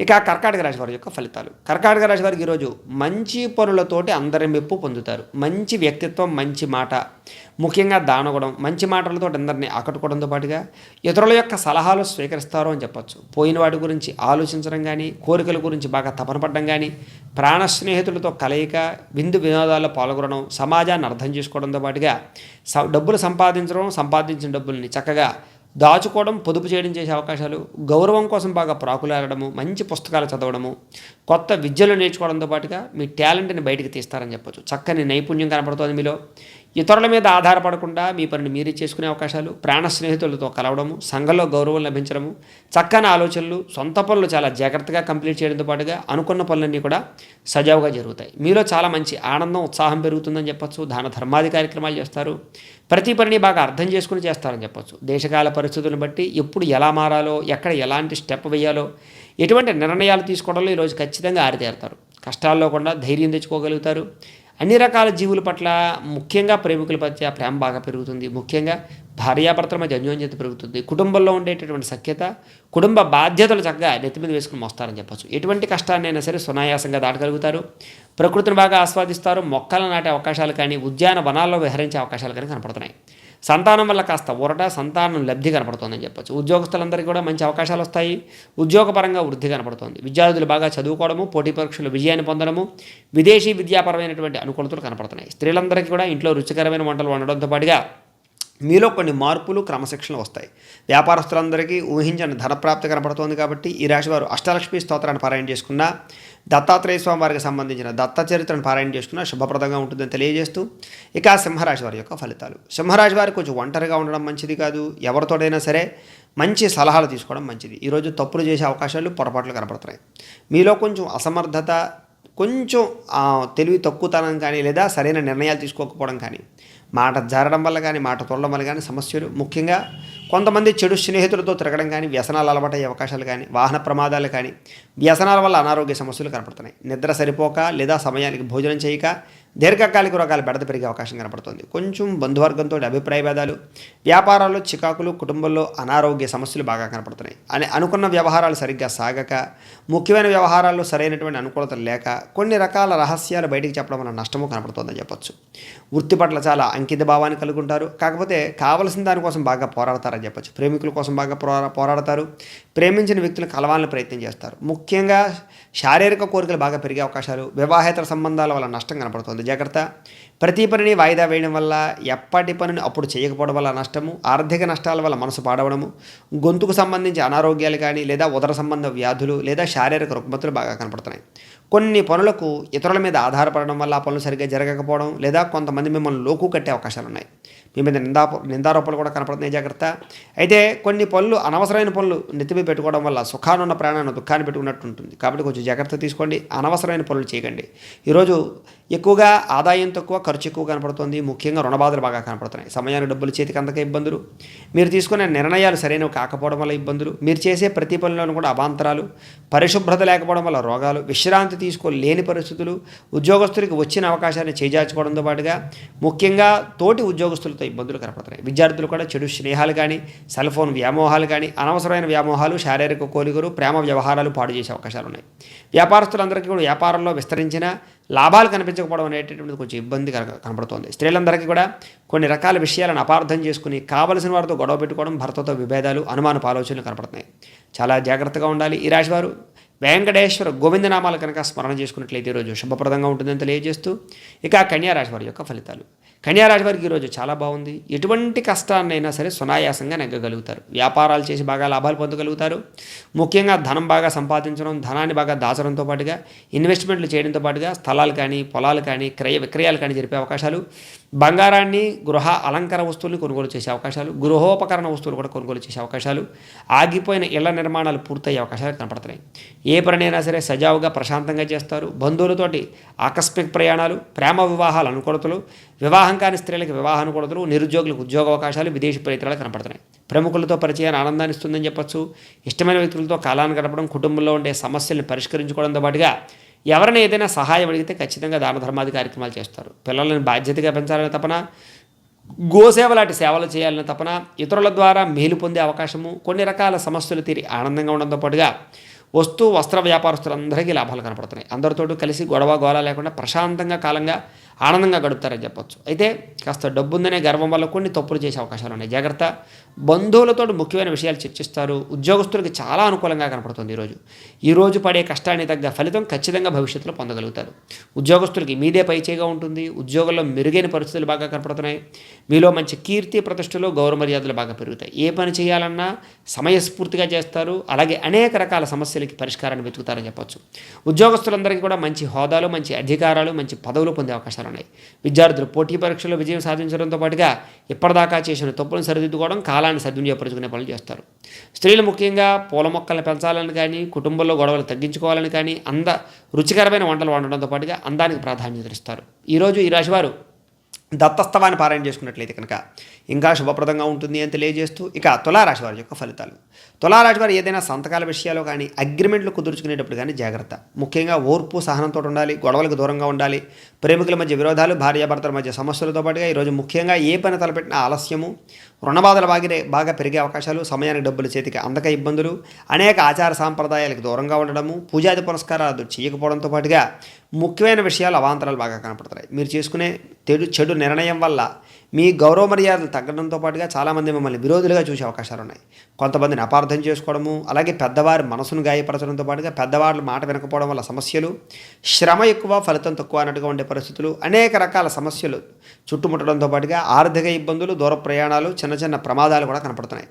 ఇక కర్కాటక రాశి వారి యొక్క ఫలితాలు. కర్కాటక రాశి వారికి ఈరోజు మంచి పనులతోటి అందరి మెప్పు పొందుతారు. మంచి వ్యక్తిత్వం, మంచి మాట, ముఖ్యంగా దానగుణం, మంచి మాటలతో అందరినీ ఆకట్టుకోవడంతో పాటుగా ఇతరుల యొక్క సలహాలు స్వీకరిస్తారు అని చెప్పొచ్చు. పోయిన వాటి గురించి ఆలోచించడం కానీ, కోరికల గురించి బాగా తపన పడడం కానీ, ప్రాణ స్నేహితులతో కలయిక, విందు వినోదాల్లో పాల్గొనడం, సమాజాన్ని అర్థం చేసుకోవడంతో పాటుగా డబ్బులు సంపాదించిన డబ్బుల్ని చక్కగా దాచుకోవడం, పొదుపు చేయడం చేసే అవకాశాలు, గౌరవం కోసం బాగా ప్రాకులాడము, మంచి పుస్తకాలు చదవడము, కొత్త విద్యలు నేర్చుకోవడంతో పాటుగా మీ టాలెంట్ని బయటికి తీస్తారని చెప్పొచ్చు. చక్కని నైపుణ్యం కనపడుతోంది మీలో. ఇతరుల మీద ఆధారపడకుండా మీ పనిని మీరే చేసుకునే అవకాశాలు, ప్రాణ స్నేహితులతో కలవడము, సంఘంలో గౌరవం లభించడము, చక్కని ఆలోచనలు, సొంత పనులు చాలా జాగ్రత్తగా కంప్లీట్ చేయడంతో పాటుగా అనుకున్న పనులన్నీ కూడా సజావుగా జరుగుతాయి. మీలో చాలా మంచి ఆనందం, ఉత్సాహం పెరుగుతుందని చెప్పొచ్చు. దాన ధర్మాది కార్యక్రమాలు చేస్తారు. ప్రతి పనిని బాగా అర్థం చేసుకుని చేస్తారని చెప్పొచ్చు. దేశకాల పరిస్థితులను బట్టి ఎప్పుడు ఎలా మారాలో, ఎక్కడ ఎలాంటి స్టెప్ వేయాలో, ఎటువంటి నిర్ణయాలు తీసుకోవడంలో ఈరోజు ఖచ్చితంగా ఆరితేరుతారు. కష్టాల్లో కూడా ధైర్యం తెచ్చుకోగలుగుతారు. అన్ని రకాల జీవుల పట్ల, ముఖ్యంగా ప్రేమికుల పట్ల ప్రేమ బాగా పెరుగుతుంది. ముఖ్యంగా భార్యాభర్తల మధ్య అన్యోన్యత పెరుగుతుంది. కుటుంబంలో ఉండేటటువంటి సఖ్యత, కుటుంబ బాధ్యతలు చక్కగా నెత్తి మీద వేసుకుని మోస్తారని చెప్పొచ్చు. ఎటువంటి కష్టాన్నైనా సరే సునాయాసంగా దాటగలుగుతారు. ప్రకృతిని బాగా ఆస్వాదిస్తారు. మొక్కలు నాటే అవకాశాలు కానీ, ఉద్యాన వనాల్లో విహరించే అవకాశాలు కానీ కనపడుతున్నాయి. సంతానం వల్ల కాస్త ఊరట, సంతానం లబ్ధి కనపడుతుందని చెప్పొచ్చు. ఉద్యోగస్తులందరికీ కూడా మంచి అవకాశాలు వస్తాయి. ఉద్యోగపరంగా వృద్ధి కనపడుతుంది. విద్యార్థులు బాగా చదువుకోవడము, పోటీ పరీక్షలు విజయాన్ని పొందడము, విదేశీ విద్యాపరమైనటువంటి అనుకూలతలు కనపడుతున్నాయి. స్త్రీలందరికీ కూడా ఇంట్లో రుచికరమైన వంటలు వండడంతో పాటుగా మీలో కొన్ని మార్పులు, క్రమశిక్షణలు వస్తాయి. వ్యాపారస్తులందరికీ ఊహించని ధనప్రాప్తి కనపడుతోంది. కాబట్టి ఈ రాశివారు అష్టలక్ష్మి స్తోత్రాన్ని పారాయణ చేసుకున్న, దత్తాత్రేయ స్వామి వారికి సంబంధించిన దత్త చరిత్రను పారాయణ చేసుకున్న శుభప్రదంగా ఉంటుందని తెలియజేస్తూ, ఇక సింహరాశి వారి యొక్క ఫలితాలు. సింహరాశి వారికి కొంచెం ఒంటరిగా ఉండడం మంచిది కాదు. ఎవరితోడైనా సరే మంచి సలహాలు తీసుకోవడం మంచిది. ఈరోజు తప్పులు చేసే అవకాశాలు, పొరపాట్లు కనపడుతున్నాయి. మీలో కొంచెం అసమర్థత, కొంచెం తెలివి తక్కువతనం కానీ, లేదా సరైన నిర్ణయాలు తీసుకోకపోవడం కానీ, మాట జారడం వల్ల కానీ, మాట తొలడం వల్ల కానీ సమస్యలు, ముఖ్యంగా కొంతమంది చెడు స్నేహితులతో తిరగడం కానీ, వ్యసనాలు అలవాటయ్యే అవకాశాలు కానీ, వాహన ప్రమాదాలు కానీ, వ్యసనాల వల్ల అనారోగ్య సమస్యలు కనపడుతున్నాయి. నిద్ర సరిపోక లేదా సమయానికి భోజనం చేయక దీర్ఘకాలిక రోగాలు బెడద పెరిగే అవకాశం కనపడుతుంది. కొంచెం బంధువర్గంతో అభిప్రాయ భేదాలు, వ్యాపారాల్లో చికాకులు, కుటుంబంలో అనారోగ్య సమస్యలు బాగా కనపడుతున్నాయి. అనుకున్న వ్యవహారాలు సరిగ్గా సాగక, ముఖ్యమైన వ్యవహారాల్లో సరైనటువంటి అనుకూలతలు లేక, కొన్ని రకాల రహస్యాలు బయటికి చెప్పడం వల్ల నష్టము కనపడుతుందని చెప్పొచ్చు. వృత్తి పట్ల చాలా అంకిత భావాన్ని కలుగుంటారు. కాకపోతే కావలసిన దానికోసం బాగా పోరాడతారని చెప్పొచ్చు. ప్రేమికుల కోసం బాగా పోరాడతారు. ప్రేమించిన వ్యక్తులను కలవాలని ప్రయత్నం చేస్తారు. ముఖ్యంగా శారీరక కోరికలు బాగా పెరిగే అవకాశాలు, వివాహేతర సంబంధాల వల్ల నష్టం కనపడుతుంది. జాగ్రత్త. ప్రతి పనిని వాయిదా వేయడం వల్ల, ఎప్పటి పనిని అప్పుడు చేయకపోవడం వల్ల నష్టము, ఆర్థిక నష్టాల వల్ల మనసు పాడవడము, గొంతుకు సంబంధించి అనారోగ్యాలు కానీ, లేదా ఉదర సంబంధ వ్యాధులు, లేదా శారీరక రుగ్మతులు బాగా కనపడుతున్నాయి. కొన్ని పనులకు ఇతరుల మీద ఆధారపడడం వల్ల ఆ పనులు సరిగ్గా జరగకపోవడం, లేదా కొంతమంది మిమ్మల్ని లోకు కట్టే అవకాశాలు ఉన్నాయి. మీ మీద నిందారోపణలు కూడా కనపడుతున్నాయి. జాగ్రత్త. అయితే కొన్ని పనులు, అనవసరమైన పనులు నెత్తిమీ పెట్టుకోవడం వల్ల సుఖానున్న ప్రాణాన్ని దుఃఖాన్ని పెట్టుకున్నట్టు ఉంటుంది. కాబట్టి కొంచెం జాగ్రత్త తీసుకోండి. అనవసరమైన పనులు చేయకండి. ఈరోజు ఎక్కువగా ఆదాయం తక్కువ, ఖర్చు ఎక్కువ కనపడుతుంది. ముఖ్యంగా రుణబాధలు బాగా కనపడుతున్నాయి. సమయానికి డబ్బులు చేతికి అందక ఇబ్బందులు, మీరు తీసుకునే నిర్ణయాలు సరైనవి కాకపోవడం వల్ల ఇబ్బందులు, మీరు చేసే ప్రతి పనిలోనూ కూడా అవాంతరాలు, పరిశుభ్రత లేకపోవడం వల్ల రోగాలు, విశ్రాంతి తీసుకోలేని పరిస్థితులు, ఉద్యోగస్తులకు వచ్చిన అవకాశాన్ని చేజార్చుకోవడంతో పాటుగా ముఖ్యంగా తోటి ఉద్యోగస్తులతో ఇబ్బందులు కనపడుతున్నాయి. విద్యార్థులు కూడా చెడు స్నేహాలు కానీ, సెల్ ఫోన్ వ్యామోహాలు కానీ, అనవసరమైన వ్యామోహాలు, శారీరక కోరికలు, ప్రేమ వ్యవహారాలు పాడు చేసే అవకాశాలు ఉన్నాయి. వ్యాపారస్తులందరికీ కూడా వ్యాపారంలో విస్తరించిన లాభాలు కనిపించకపోవడం అనేటటువంటిది కొంచెం ఇబ్బంది కనపడుతోంది. స్త్రీలందరికీ కూడా కొన్ని రకాల విషయాలను అపార్థం చేసుకుని కావలసిన వారితో గొడవ పెట్టుకోవడం, భర్తతో విభేదాలు, అనుమానపు ఆలోచనలు కనపడుతున్నాయి. చాలా జాగ్రత్తగా ఉండాలి. ఈ రాశివారు వెంకటేశ్వర గోవిందనామాలు కనుక స్మరణ చేసుకున్నట్లయితే ఈరోజు శుభప్రదంగా ఉంటుందని తెలియజేస్తూ, ఇక కన్యారాశి వారి యొక్క ఫలితాలు. కన్యారాశి వారికి ఈరోజు చాలా బాగుంది. ఎటువంటి కష్టాన్నైనా సరే సునాయాసంగా నెగ్గగలుగుతారు. వ్యాపారాలు చేసి బాగా లాభాలు పొందగలుగుతారు. ముఖ్యంగా ధనం బాగా సంపాదించడం, ధనాన్ని బాగా దాచడంతో పాటుగా ఇన్వెస్ట్మెంట్లు చేయడంతో పాటుగా స్థలాలు కానీ, పొలాలు కానీ, క్రయ విక్రయాలు కానీ జరిపే అవకాశాలు, బంగారాన్ని, గృహ అలంకార వస్తువుల్ని కొనుగోలు చేసే అవకాశాలు, గృహోపకరణ వస్తువులు కూడా కొనుగోలు చేసే అవకాశాలు, ఆగిపోయిన ఇళ్ల నిర్మాణాలు పూర్తయ్యే అవకాశాలు కనపడుతున్నాయి. ఏ పనైనా సరే సజావుగా ప్రశాంతంగా చేస్తారు. బంధువులతోటి ఆకస్మిక ప్రయాణాలు, ప్రేమ వివాహాల అనుకూలతలు, వివాహం కాని స్త్రీలకు వివాహ అనుకూలతలు, నిరుద్యోగులకు ఉద్యోగ అవకాశాలు, విదేశీ ప్రయత్నాలు కనపడుతున్నాయి. ప్రముఖులతో పరిచయాన్ని ఆనందాన్ని ఇస్తుందని చెప్పొచ్చు. ఇష్టమైన వ్యక్తులతో కాలాన్ని గడపడం, కుటుంబంలో ఉండే సమస్యలను పరిష్కరించుకోవడంతో పాటుగా ఎవరైనా ఏదైనా సహాయం అడిగితే ఖచ్చితంగా దాన ధర్మాది కార్యక్రమాలు చేస్తారు. పిల్లలను బాధ్యతగా పెంచాలనే తపన, గోసేవ లాంటి సేవలు చేయాలనే తపన, ఇతరుల ద్వారా మేలు పొందే అవకాశము, కొన్ని రకాల సమస్యలు తీరి ఆనందంగా ఉండడంతో పాటుగా వస్తు వస్త్ర వ్యాపారస్తులందరికీ లాభాలు కనపడుతున్నాయి. అందరితోటి కలిసి గొడవ గోళ లేకుండా ప్రశాంతంగా కాలంగా ఆనందంగా గడుపుతారని చెప్పొచ్చు. అయితే కాస్త డబ్బుందనే గర్వం వల్ల కొన్ని తప్పులు చేసే అవకాశాలు ఉన్నాయి. జాగ్రత్త. బంధువులతో ముఖ్యమైన విషయాలు చర్చిస్తారు. ఉద్యోగస్తులకు చాలా అనుకూలంగా కనపడుతుంది. ఈరోజు పడే కష్టానికి తగ్గ ఫలితం ఖచ్చితంగా భవిష్యత్తులో పొందగలుగుతారు. ఉద్యోగస్తులకి మీదే పైచేగా ఉంటుంది. ఉద్యోగంలో మెరుగైన పరిస్థితులు బాగా కనపడుతున్నాయి. మీలో మంచి కీర్తి ప్రతిష్టలు, గౌరవ మర్యాదలు బాగా పెరుగుతాయి. ఏ పని చేయాలన్నా సమయస్ఫూర్తిగా చేస్తారు. అలాగే అనేక రకాల సమస్యలకి పరిష్కారాన్ని వెతుకుతారని చెప్పొచ్చు. ఉద్యోగస్తులందరికీ కూడా మంచి హోదాలు, మంచి అధికారాలు, మంచి పదవులు పొందే అవకాశాలు ఉన్నాయి. విద్యార్థులు పోటీ పరీక్షల్లో విజయం సాధించడంతో పాటుగా ఇప్పటిదాకా చేసిన తప్పులను సరిదిద్దుకోవడం, కాలాన్ని సద్వినియోగపరుచుకునే పనులు చేస్తారు. స్త్రీలు ముఖ్యంగా పూల మొక్కలను పెంచాలని కానీ, కుటుంబంలో గొడవలు తగ్గించుకోవాలని కానీ, రుచికరమైన వంటలు వండడంతో పాటుగా అందానికి ప్రాధాన్యత ఇస్తారు. ఈరోజు ఈ రాశివారు దత్తస్తవాన్ని పారాయణ చేసుకున్నట్లయితే కనుక ఇంకా శుభప్రదంగా ఉంటుంది అని తెలియజేస్తూ ఇక తులారాశి వారి యొక్క ఫలితాలు. తులారాశి వారు ఏదైనా సంతకాల విషయాల్లో కానీ అగ్రిమెంట్లు కుదుర్చుకునేటప్పుడు కానీ జాగ్రత్త. ముఖ్యంగా ఓర్పు సహనంతో ఉండాలి, గొడవలకు దూరంగా ఉండాలి. ప్రేమికుల మధ్య విరోధాలు, భార్యాభర్తల మధ్య సమస్యలతో పాటుగా ఈరోజు ముఖ్యంగా ఏ పని తలపెట్టినా ఆలస్యము, రుణబాధలు బాగా పెరిగే అవకాశాలు, సమయానికి డబ్బులు చేతికి అందక ఇబ్బందులు, అనేక ఆచార సాంప్రదాయాలకు దూరంగా ఉండడము, పూజాది పునస్కారాలు చేయకపోవడంతో పాటుగా ముఖ్యమైన విషయాలు అవాంతరాలు బాగా కనపడతాయి. మీరు చేసుకునే చెడు నిర్ణయం వల్ల మీ గౌరవ మర్యాదలు తగ్గడంతో పాటుగా చాలామంది మిమ్మల్ని విరోధులుగా చూసే అవకాశాలు ఉన్నాయి. కొంతమందిని అపార్థం చేసుకోవడము, అలాగే పెద్దవారి మనసును గాయపరచడంతో పాటుగా పెద్దవాళ్ళ మాట వినకపోవడం వల్ల సమస్యలు, శ్రమ ఎక్కువ ఫలితం తక్కువ అన్నట్టుగా ఉండే పరిస్థితులు, అనేక రకాల సమస్యలు చుట్టుముట్టడంతో పాటుగా ఆర్థిక ఇబ్బందులు, దూర ప్రయాణాలు, చిన్న చిన్న ప్రమాదాలు కూడా కనపడుతున్నాయి.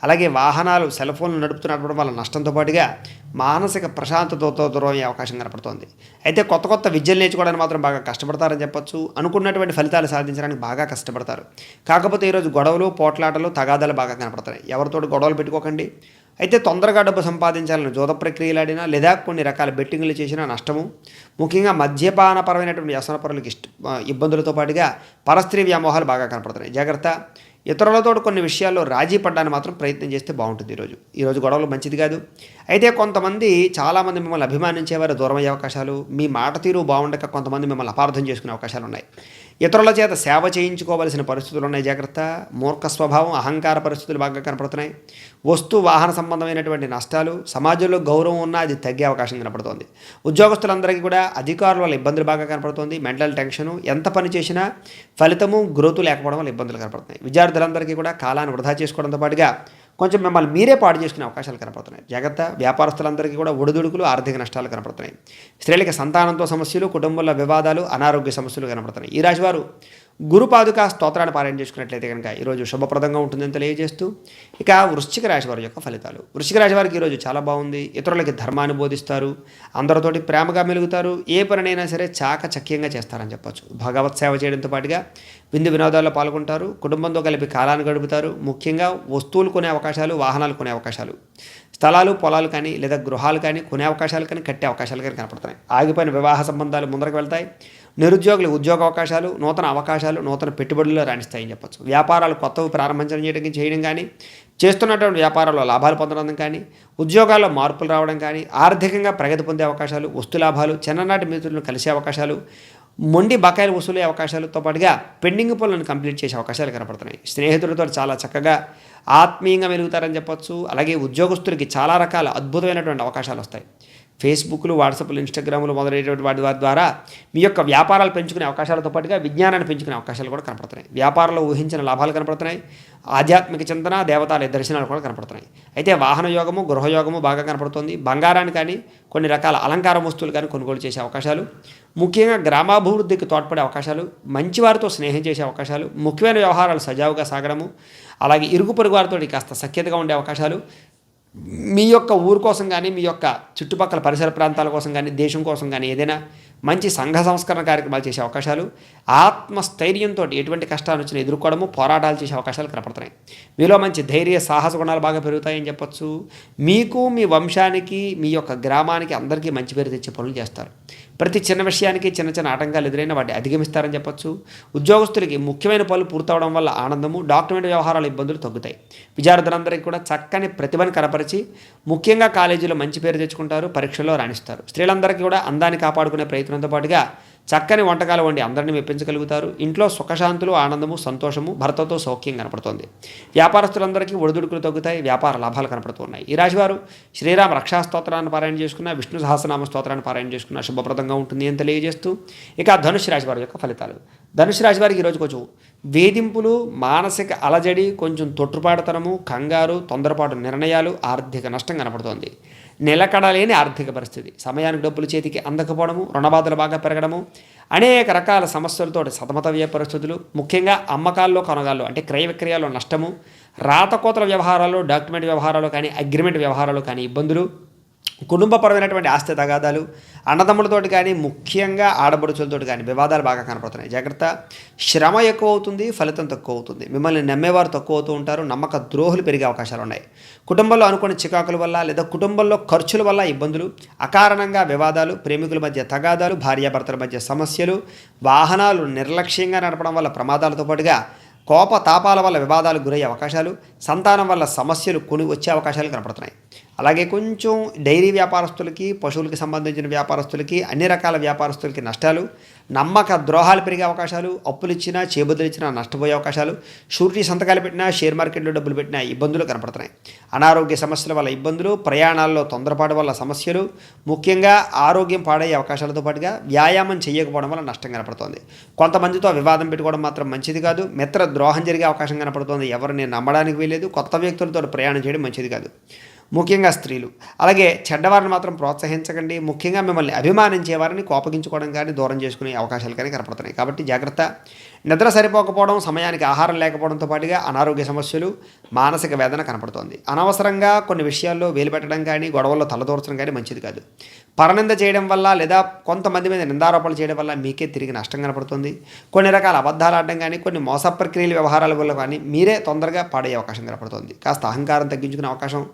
అలాగే వాహనాలు, సెల్ ఫోన్లు నడుపుతున్నప్పుడు వల్ల నష్టంతో పాటుగా మానసిక ప్రశాంతతతో దూరం అయ్యే అవకాశం కనపడుతోంది. అయితే కొత్త విద్యలు నేర్చుకోవడానికి మాత్రం బాగా కష్టపడతారని చెప్పొచ్చు. అనుకున్నటువంటి ఫలితాలు సాధించడానికి బాగా కష్టపడతారు. కాకపోతే ఈరోజు గొడవలు, పోట్లాటలు, తగాదాలు బాగా కనపడుతున్నాయి. ఎవరితో గొడవలు పెట్టుకోకండి. అయితే తొందరగా డబ్బు సంపాదించాలని జోద ప్రక్రియలాడినా లేదా కొన్ని రకాల బెట్టింగ్లు చేసినా నష్టము. ముఖ్యంగా మద్యపానపరమైనటువంటి వ్యసనపరులకు ఇబ్బందులతో పాటుగా పరస్త్రీ వ్యామోహాలు బాగా కనపడుతున్నాయి. జాగ్రత్త. ఇతరులతో కొన్ని విషయాల్లో రాజీ పడ్డానికి మాత్రం ప్రయత్నం చేస్తే బాగుంటుంది. ఈరోజు గొడవలు మంచిది కాదు. అయితే కొంతమంది చాలామంది మిమ్మల్ని అభిమానించేవారు దూరం అయ్యే అవకాశాలు, మీ మాట తీరు బాగుండక కొంతమంది మిమ్మల్ని అపార్థం చేసుకునే అవకాశాలు ఉన్నాయి. ఇతరుల చేత సేవ చేయించుకోవాల్సిన పరిస్థితులు ఉన్నాయి. జాగ్రత్త. మూర్ఖ స్వభావం, అహంకార పరిస్థితులు బాగా కనపడుతున్నాయి. వస్తు వాహన సంబంధమైనటువంటి నష్టాలు, సమాజంలో గౌరవం ఉన్నా అది తగ్గే అవకాశం కనపడుతోంది. ఉద్యోగస్తులందరికీ కూడా అధికారుల వల్ల ఇబ్బందులు బాగా కనపడుతోంది. మెంటల్ టెన్షను, ఎంత పని చేసినా ఫలితము గ్రోతు లేకపోవడం వల్ల ఇబ్బందులు కనపడుతున్నాయి. విద్యార్థులందరికీ కూడా కాలాన్ని వృధా చేసుకోవడంతో పాటుగా కొంచెం మిమ్మల్ని మీరే పాడు చేసుకునే అవకాశాలు కనపడుతున్నాయి. జాగ్రత్త. వ్యాపారస్తులందరికీ కూడా ఒడిదుడుకులు, ఆర్థిక నష్టాలు కనపడుతున్నాయి. స్త్రీలకి సంతానంతో సమస్యలు, కుటుంబంలో వివాదాలు, అనారోగ్య సమస్యలు కనపడుతున్నాయి. ఈ రాశివారు గురుపాదుకా స్తోత్రాన్ని పారాయణ చేసుకున్నట్లయితే కనుక ఈరోజు శుభప్రదంగా ఉంటుందని తెలియజేస్తూ ఇక వృశ్చిక రాశి వారి యొక్క ఫలితాలు. వృశ్చిక రాశి వారికి ఈరోజు చాలా బాగుంది. ఇతరులకి ధర్మాన్ని బోధిస్తారు, అందరితోటి ప్రేమగా మెలుగుతారు, ఏ పనినైనా సరే చాకచక్యంగా చేస్తారని చెప్పొచ్చు. భగవత్ సేవ చేయడంతో పాటుగా విందు వినోదాల్లో పాల్గొంటారు, కుటుంబంతో కలిపి కాలాన్ని గడుపుతారు. ముఖ్యంగా వస్తువులు కొనే అవకాశాలు, వాహనాలు కొనే అవకాశాలు, స్థలాలు, పొలాలు కానీ లేదా గృహాలు కానీ కొనే అవకాశాలు కానీ కట్టే అవకాశాలు కానీ కనపడుతున్నాయి. ఆగిపోయిన వివాహ సంబంధాలు ముందరకు వెళ్తాయి. నిరుద్యోగులు ఉద్యోగ అవకాశాలు, నూతన అవకాశాలు, నూతన పెట్టుబడుల్లో రాణిస్తాయని చెప్పొచ్చు. వ్యాపారాలు కొత్తవి ప్రారంభించడం చేయడం కానీ, చేస్తున్నటువంటి వ్యాపారాల్లో లాభాలు పొందడం కానీ, ఉద్యోగాల్లో మార్పులు రావడం కానీ, ఆర్థికంగా ప్రగతి పొందే అవకాశాలు, వస్తు లాభాలు, చిన్ననాటి మిత్రులను కలిసే అవకాశాలు, మొండి బకాయిలు వసూలే అవకాశాలతో పాటుగా పెండింగ్ పనులను కంప్లీట్ చేసే అవకాశాలు కనపడుతున్నాయి. స్నేహితులతో చాలా చక్కగా ఆత్మీయంగా మెలుగుతారని చెప్పొచ్చు. అలాగే ఉద్యోగస్తులకి చాలా రకాల అద్భుతమైనటువంటి అవకాశాలు వస్తాయి. ఫేస్బుక్లు, వాట్సాప్లు, ఇన్స్టాగ్రాములు మొదలైనటువంటి వాటి ద్వారా మీ యొక్క వ్యాపారాలు పెంచుకునే అవకాశాలతో పాటుగా విజ్ఞానాన్ని పెంచుకునే అవకాశాలు కూడా కనపడుతున్నాయి. వ్యాపారంలో ఊహించిన లాభాలు కనపడుతున్నాయి. ఆధ్యాత్మిక చింతన, దేవతాలయ దర్శనాలు కూడా కనపడుతున్నాయి. అయితే వాహన యోగము, గృహయోగము బాగా కనపడుతుంది. బంగారాన్ని కానీ కొన్ని రకాల అలంకార వస్తువులు కానీ కొనుగోలు చేసే అవకాశాలు, ముఖ్యంగా గ్రామాభివృద్ధికి తోడ్పడే అవకాశాలు, మంచి వారితో స్నేహం చేసే అవకాశాలు, ముఖ్యమైన వ్యవహారాలు సజావుగా సాగడము, అలాగే ఇరుగు పొరుగు వారితో కాస్త సఖ్యతగా ఉండే అవకాశాలు, మీ యొక్క ఊరు కోసం కానీ, మీ యొక్క చుట్టుపక్కల పరిసర ప్రాంతాల కోసం కానీ, దేశం కోసం కానీ ఏదైనా మంచి సంఘ సంస్కరణ కార్యక్రమాలు చేసే అవకాశాలు, ఆత్మస్థైర్యంతో ఎటువంటి కష్టాలు వచ్చినా ఎదుర్కోవడము, పోరాటాలు చేసే అవకాశాలు కనపడుతున్నాయి. మీలో మంచి ధైర్య, సాహస గుణాలు బాగా పెరుగుతాయని చెప్పొచ్చు. మీకు, మీ వంశానికి, మీ యొక్క గ్రామానికి అందరికీ మంచి పేరు తెచ్చే పనులు చేస్తారు. ప్రతి చిన్న విషయానికి చిన్న చిన్న ఆటంకాలు ఎదురైనా వాటిని అధిగమిస్తారని చెప్పొచ్చు. ఉద్యోగస్తులకి ముఖ్యమైన పనులు పూర్తవడం వల్ల ఆనందము, డాక్యుమెంట్ వ్యవహారాల ఇబ్బందులు తగ్గుతాయి. విద్యార్థులందరికీ కూడా చక్కని ప్రతిభను కనపరిచి ముఖ్యంగా కాలేజీలో మంచి పేరు తెచ్చుకుంటారు, పరీక్షల్లో రాణిస్తారు. స్త్రీలందరికీ కూడా అందాన్ని కాపాడుకునే ప్రయత్నంతో పాటుగా చక్కని వంటకాలు వండి అందరినీ మెప్పించగలుగుతారు. ఇంట్లో సుఖశాంతులు, ఆనందము, సంతోషము, భర్తతో సౌఖ్యం కనపడుతోంది. వ్యాపారస్తులందరికీ ఒడిదుడుకులు తగ్గుతాయి, వ్యాపార లాభాలు కనపడుతున్నాయి. ఈ రాశివారు శ్రీరామ రక్షా స్తోత్రాన్ని పారాయణ చేసుకున్న, విష్ణు సహస్రనామ స్తోత్రాన్ని పారాయణ చేసుకున్న శుభప్రదంగా ఉంటుంది అని తెలియజేస్తూ ఇక ధనుసు రాశి వారి యొక్క ఫలితాలు. ధనుసు రాశి వారికి ఈరోజు కొంచెం వేధింపులు, మానసిక అలజడి, కొంచెం తొట్టుపాటుతనము, కంగారు, తొందరపాటు నిర్ణయాలు, ఆర్థిక నష్టం కనపడుతోంది. నిలకడలేని ఆర్థిక పరిస్థితి, సమయానికి డబ్బులు చేతికి అందకపోవడము, రుణబాధలు బాగా పెరగడము, అనేక రకాల సమస్యలతో సతమతమయ్యే పరిస్థితులు, ముఖ్యంగా అమ్మకాల్లో, కొనగాల్లో అంటే క్రయ విక్రయాల్లో నష్టము, రాతకోతల వ్యవహారాలు, డాక్యుమెంట్ వ్యవహారాలు కానీ, అగ్రిమెంట్ వ్యవహారాలు కానీ ఇబ్బందులు, కుటుంబపరమైనటువంటి ఆస్తి తగాదాలు, అన్నదమ్ములతోటి కానీ, ముఖ్యంగా ఆడపడుచులతోటి కానీ వివాదాలు బాగా కనపడుతున్నాయి. జాగ్రత్త. శ్రమ ఎక్కువ అవుతుంది, ఫలితం తక్కువ అవుతుంది. మిమ్మల్ని నమ్మేవారు తక్కువ అవుతూ ఉంటారు, నమ్మక ద్రోహులు పెరిగే అవకాశాలు ఉన్నాయి. కుటుంబంలో అనుకున్న చికాకుల వల్ల లేదా కుటుంబంలో ఖర్చుల వల్ల ఇబ్బందులు, అకారణంగా వివాదాలు, ప్రేమికుల మధ్య తగాదాలు, భార్యాభర్తల మధ్య సమస్యలు, వాహనాలు నిర్లక్ష్యంగా నడపడం వల్ల ప్రమాదాలతో పాటుగా కోప తాపాల వల్ల వివాదాలకు గురయ్యే అవకాశాలు, సంతానం వల్ల సమస్యలు కొని వచ్చే అవకాశాలు కనపడుతున్నాయి. అలాగే కొంచెం డైరీ వ్యాపారస్తులకి, పశువులకి సంబంధించిన వ్యాపారస్తులకి, అన్ని రకాల వ్యాపారస్తులకి నష్టాలు, నమ్మక ద్రోహాలు పెరిగే అవకాశాలు, అప్పులు ఇచ్చినా చేబుద్దులు ఇచ్చినా నష్టపోయే అవకాశాలు, షూరిటీ సంతకాలు పెట్టినా, షేర్ మార్కెట్లో డబ్బులు పెట్టినా ఇబ్బందులు కనపడుతున్నాయి. అనారోగ్య సమస్యల వల్ల ఇబ్బందులు, ప్రయాణాల్లో తొందరపాటు వల్ల సమస్యలు, ముఖ్యంగా ఆరోగ్యం పాడయ్యే అవకాశాలతో పాటుగా వ్యాయామం చేయకపోవడం వల్ల నష్టం కనపడుతోంది. కొంతమందితో వివాదం పెట్టుకోవడం మాత్రం మంచిది కాదు. మిత్ర ద్రోహం జరిగే అవకాశం కనపడుతోంది. ఎవరిని నమ్మడానికి వీలేదు. కొత్త వ్యక్తులతో ప్రయాణం చేయడం మంచిది కాదు, ముఖ్యంగా స్త్రీలు. అలాగే చెడ్డవారిని మాత్రం ప్రోత్సహించకండి. ముఖ్యంగా మిమ్మల్ని అభిమానించే వారిని కోపగించుకోవడం కానీ, దూరం చేసుకునే అవకాశాలు కానీ కనపడుతున్నాయి. కాబట్టి జాగ్రత్త. నిద్ర సరిపోకపోవడం, సమయానికి ఆహారం లేకపోవడంతో పాటుగా అనారోగ్య సమస్యలు, మానసిక వేదన కనపడుతోంది. అనవసరంగా కొన్ని విషయాల్లో వేలు పెట్టడం కానీ, గొడవల్లో తలదూర్చడం కానీ మంచిది కాదు. పరనింద చేయడం వల్ల లేదా కొంతమంది మీద నిందారోపణలు చేయడం వల్ల మీకే తిరిగి నష్టం కనపడుతుంది. కొన్ని రకాల అబద్ధాలు ఆడడం కానీ, కొన్ని మోస ప్రక్రియల వ్యవహారాల వల్ల కానీ మీరే తొందరగా పాడయ్యే అవకాశం కనపడుతుంది. కాస్త అహంకారం తగ్గించుకునే అవకాశం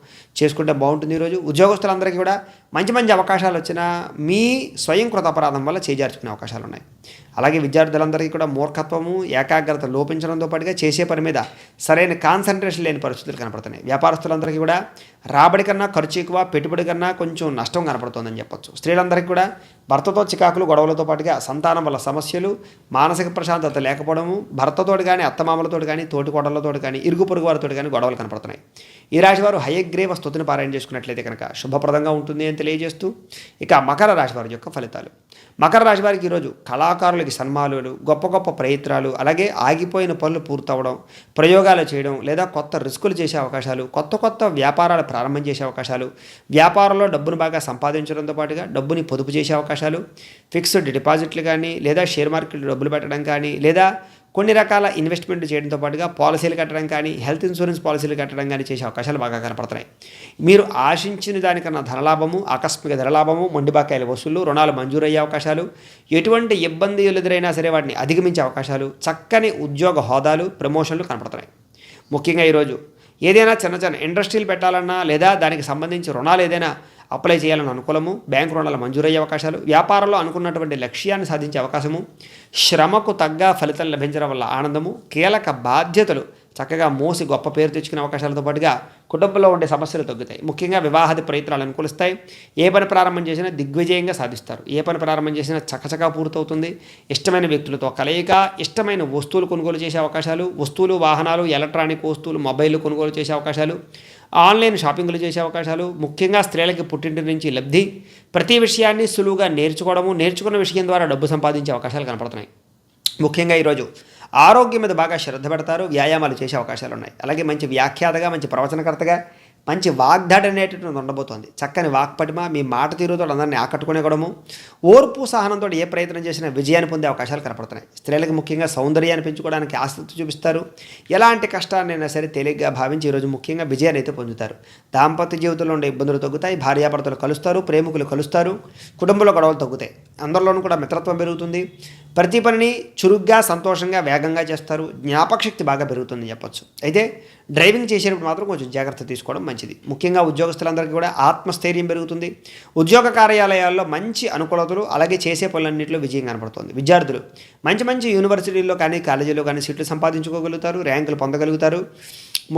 చేసుకుంటే బాగుంటుంది. ఈరోజు ఉద్యోగస్తులందరికీ కూడా మంచి మంచి అవకాశాలు వచ్చినా మీ స్వయంకృత అపరాధం వల్ల చేజార్చుకునే అవకాశాలు ఉన్నాయి. అలాగే విద్యార్థులందరికీ కూడా మూర్ఖత్వము, ఏకాగ్రత లోపించడంతో పాటుగా చేసే పని మీద సరైన కాన్సన్ట్రేషన్ లేని పరిస్థితులు కనపడుతున్నాయి. వ్యాపారస్తులందరికీ కూడా రాబడి కన్నా ఖర్చు ఎక్కువ, పెట్టుబడి కన్నా కొంచెం నష్టం కనపడుతుందని చెప్పొచ్చు. స్త్రీలందరికీ కూడా భర్తతో చికాకులు, గొడవలతో పాటుగా సంతానం వల్ల సమస్యలు, మానసిక ప్రశాంతత లేకపోవడము, భర్తతోటి కానీ, అత్తమామలతోటి కానీ, తోటి కోడళ్లతోటి కానీ, ఇరుగు పొరుగు వారితో కానీ గొడవలు కనపడుతున్నాయి. ఈ రాశివారు హయగ్రీవ స్తుతిని పారాయణ చేసుకున్నట్లయితే కనుక శుభప్రదంగా ఉంటుంది అని తెలియజేస్తూ ఇక మకర రాశి వారి యొక్క ఫలితాలు. మకర రాశి వారికి ఈరోజు కళాకారులకి సన్మానాలు, గొప్ప గొప్ప ప్రయత్నాలు, అలాగే ఆగిపోయిన పనులు పూర్తవడం, ప్రయోగాలు చేయడం లేదా కొత్త రిస్కులు చేసే అవకాశాలు, కొత్త కొత్త వ్యాపారాలు ప్రారంభం చేసే అవకాశాలు, వ్యాపారంలో డబ్బును బాగా సంపాదించడంతో పాటుగా డబ్బుని పొదుపు చేసే అవకాశాలు, ఫిక్స్డ్ డిపాజిట్లు కానీ లేదా షేర్ మార్కెట్లో డబ్బులు పెట్టడం కానీ లేదా కొన్ని రకాల ఇన్వెస్ట్మెంట్ చేయడంతో పాటుగా పాలసీలు కట్టడం కానీ, హెల్త్ ఇన్సూరెన్స్ పాలసీలు కట్టడం కానీ చేసే అవకాశాలు బాగా కనపడుతున్నాయి. మీరు ఆశించిన దానికన్నా ధనలాభము, ఆకస్మిక ధనలాభము, మొండిబాకాయల వసూళ్లు, రుణాలు మంజూరయ్యే అవకాశాలు, ఎటువంటి ఇబ్బందులు ఎదురైనా సరే వాటిని అధిగమించే అవకాశాలు, చక్కని ఉద్యోగ హోదాలు, ప్రమోషన్లు కనపడుతున్నాయి. ముఖ్యంగా ఈరోజు ఏదైనా చిన్న చిన్న ఇండస్ట్రీలు పెట్టాలన్నా లేదా దానికి సంబంధించి రుణాలు ఏదైనా అప్లై చేయాలని అనుకూలము, బ్యాంకు రుణాలు మంజూరయ్యే అవకాశాలు, వ్యాపారంలో అనుకున్నటువంటి లక్ష్యాన్ని సాధించే అవకాశము, శ్రమకు తగ్గ ఫలితం లభించడం వల్ల ఆనందము, కీలక బాధ్యతలు చక్కగా మోసి గొప్ప పేరు తెచ్చుకునే అవకాశాలతో పాటుగా కుటుంబంలో ఉండే సమస్యలు తగ్గుతాయి. ముఖ్యంగా వివాహాది ప్రయత్నాలు అనుకూలిస్తాయి. ఏ పని ప్రారంభం చేసినా దిగ్విజయంగా సాధిస్తారు. ఏ పని ప్రారంభం చేసినా చకచకా పూర్తవుతుంది. ఇష్టమైన వ్యక్తులతో కలయిక, ఇష్టమైన వస్తువులు కొనుగోలు చేసే అవకాశాలు, వస్తువులు, వాహనాలు, ఎలక్ట్రానిక్ వస్తువులు, మొబైల్ కొనుగోలు చేసే అవకాశాలు, ఆన్లైన్ షాపింగ్లు చేసే అవకాశాలు, ముఖ్యంగా స్త్రీలకి పుట్టింటి నుంచి లబ్ధి, ప్రతి విషయాన్ని సులువుగా నేర్చుకోవడము, నేర్చుకున్న విషయం ద్వారా డబ్బు సంపాదించే అవకాశాలు కనపడుతున్నాయి. ముఖ్యంగా ఈరోజు ఆరోగ్యం మీద బాగా శ్రద్ధ పెడతారు, వ్యాయామాలు చేసే అవకాశాలు ఉన్నాయి. అలాగే మంచి వ్యాఖ్యాతగా, మంచి ప్రవచనకర్తగా, మంచి వాగ్దాడి అనేటువంటిది ఉండబోతోంది. చక్కని వాక్పటిమ, మీ మాట తీరుతో అందరినీ ఆకట్టుకునే కూడము, ఓర్పు సహనంతో ఏ ప్రయత్నం చేసినా విజయాన్ని పొందే అవకాశాలు కనపడుతున్నాయి. స్త్రీలకు ముఖ్యంగా సౌందర్యాన్ని పెంచుకోవడానికి ఆసక్తి చూపిస్తారు. ఎలాంటి కష్టాన్నైనా సరే తేలిగ్గా భావించి ఈరోజు ముఖ్యంగా విజయాన్ని అయితే పొందుతారు. దాంపత్య జీవితంలో ఉండే ఇబ్బందులు తగ్గుతాయి, భార్యాభర్తలు కలుస్తారు, ప్రేమికులు కలుస్తారు, కుటుంబంలో గొడవలు తగ్గుతాయి. అందరిలోనూ కూడా మిత్రత్వం పెరుగుతుంది. ప్రతి పనిని చురుగ్గా, సంతోషంగా, వేగంగా చేస్తారు. జ్ఞాపకశక్తి బాగా పెరుగుతుందని చెప్పొచ్చు. అయితే డ్రైవింగ్ చేసేటప్పుడు మాత్రం కొంచెం జాగ్రత్త తీసుకోవడం మంచిది. ముఖ్యంగా ఉద్యోగస్తులందరికీ కూడా ఆత్మస్థైర్యం పెరుగుతుంది. ఉద్యోగ కార్యాలయాల్లో మంచి అనుకూలతలు, అలాగే చేసే పనులన్నింటిలో విజయం కనపడుతుంది. విద్యార్థులు మంచి మంచి యూనివర్సిటీల్లో కానీ, కాలేజీలో కానీ సీట్లు సంపాదించుకోగలుగుతారు, ర్యాంకులు పొందగలుగుతారు.